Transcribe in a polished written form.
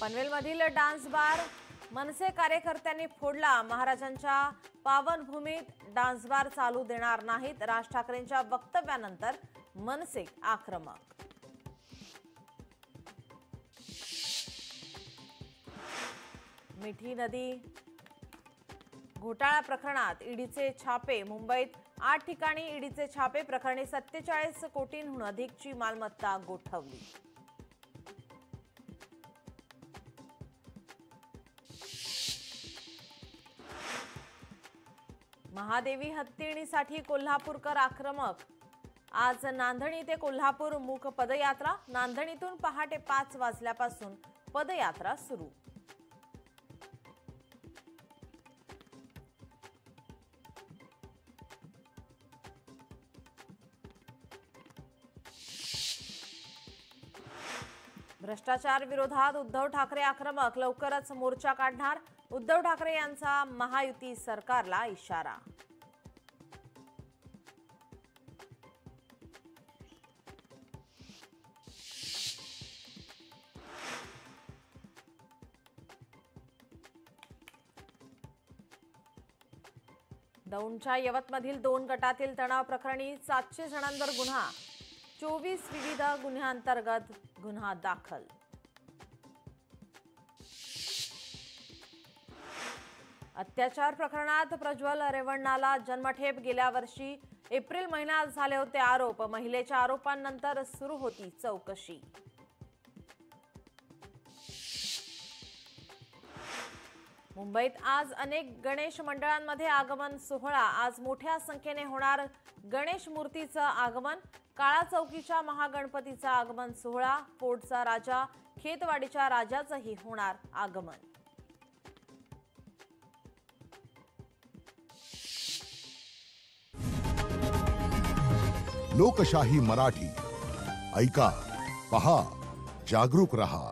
पनवेलमधील dance bar मनसे कार्यकर्त्यांनी फोडला। महाराजांच्या पावनभूमीत डान्स बार चालू देणार नाहीत। राज ठाकरेंच्या वक्तव्यानंतर मनसे आक्रमक। मिठी नदी घोटाळा प्रकरणात ईडीचे छापे। मुंबईत 8 ठिकाणी ईडीचे छापे। प्रकरणी 47 कोटींहून अधिकची मालमत्ता गोठवली। महादेवी हत्तीणीसाठी कोल्हापूरकर आक्रमक। आज नांदणी ते कोल्हापूर मूक पदयात्रा। नांदणीतून पहाटे 5 वाजल्यापासून पदयात्रा सुरू। भ्रष्टाचार विरोधात उद्धव ठाकरे आक्रमक। लवकरच मोर्चा काढणार। उद्धव ठाकरे यांचा महायुती सरकारला इशारा। दौंडच्या यवतमधील 2 गटातील तणाव प्रकरणी 700 जणांवर गुन्हा। 24 विविध गुन्ह्यांतर्गत गुन्हा दाखल। अत्याचार प्रकरणात प्रज्वल रेवण्णाला जन्मठेप। गेल्या वर्षी एप्रिल महिन्यात झाले होते आरोप। महिलेच्या आरोपांनंतर सुरू होती चौकशी। मुंबईत आज अनेक गणेश मंडळांमध्ये आगमन सोहळा। आज मोठ्या संख्येने होणार गणेश मूर्तीचं आगमन। काळा चौकीच्या महागणपतीचा आगमन सोहळा। फोर्टचा राजा, खेतवाडीच्या राजाचंही होणार आगमन। लोकशाही मराठी ऐका, पहा, जागरूक रहा।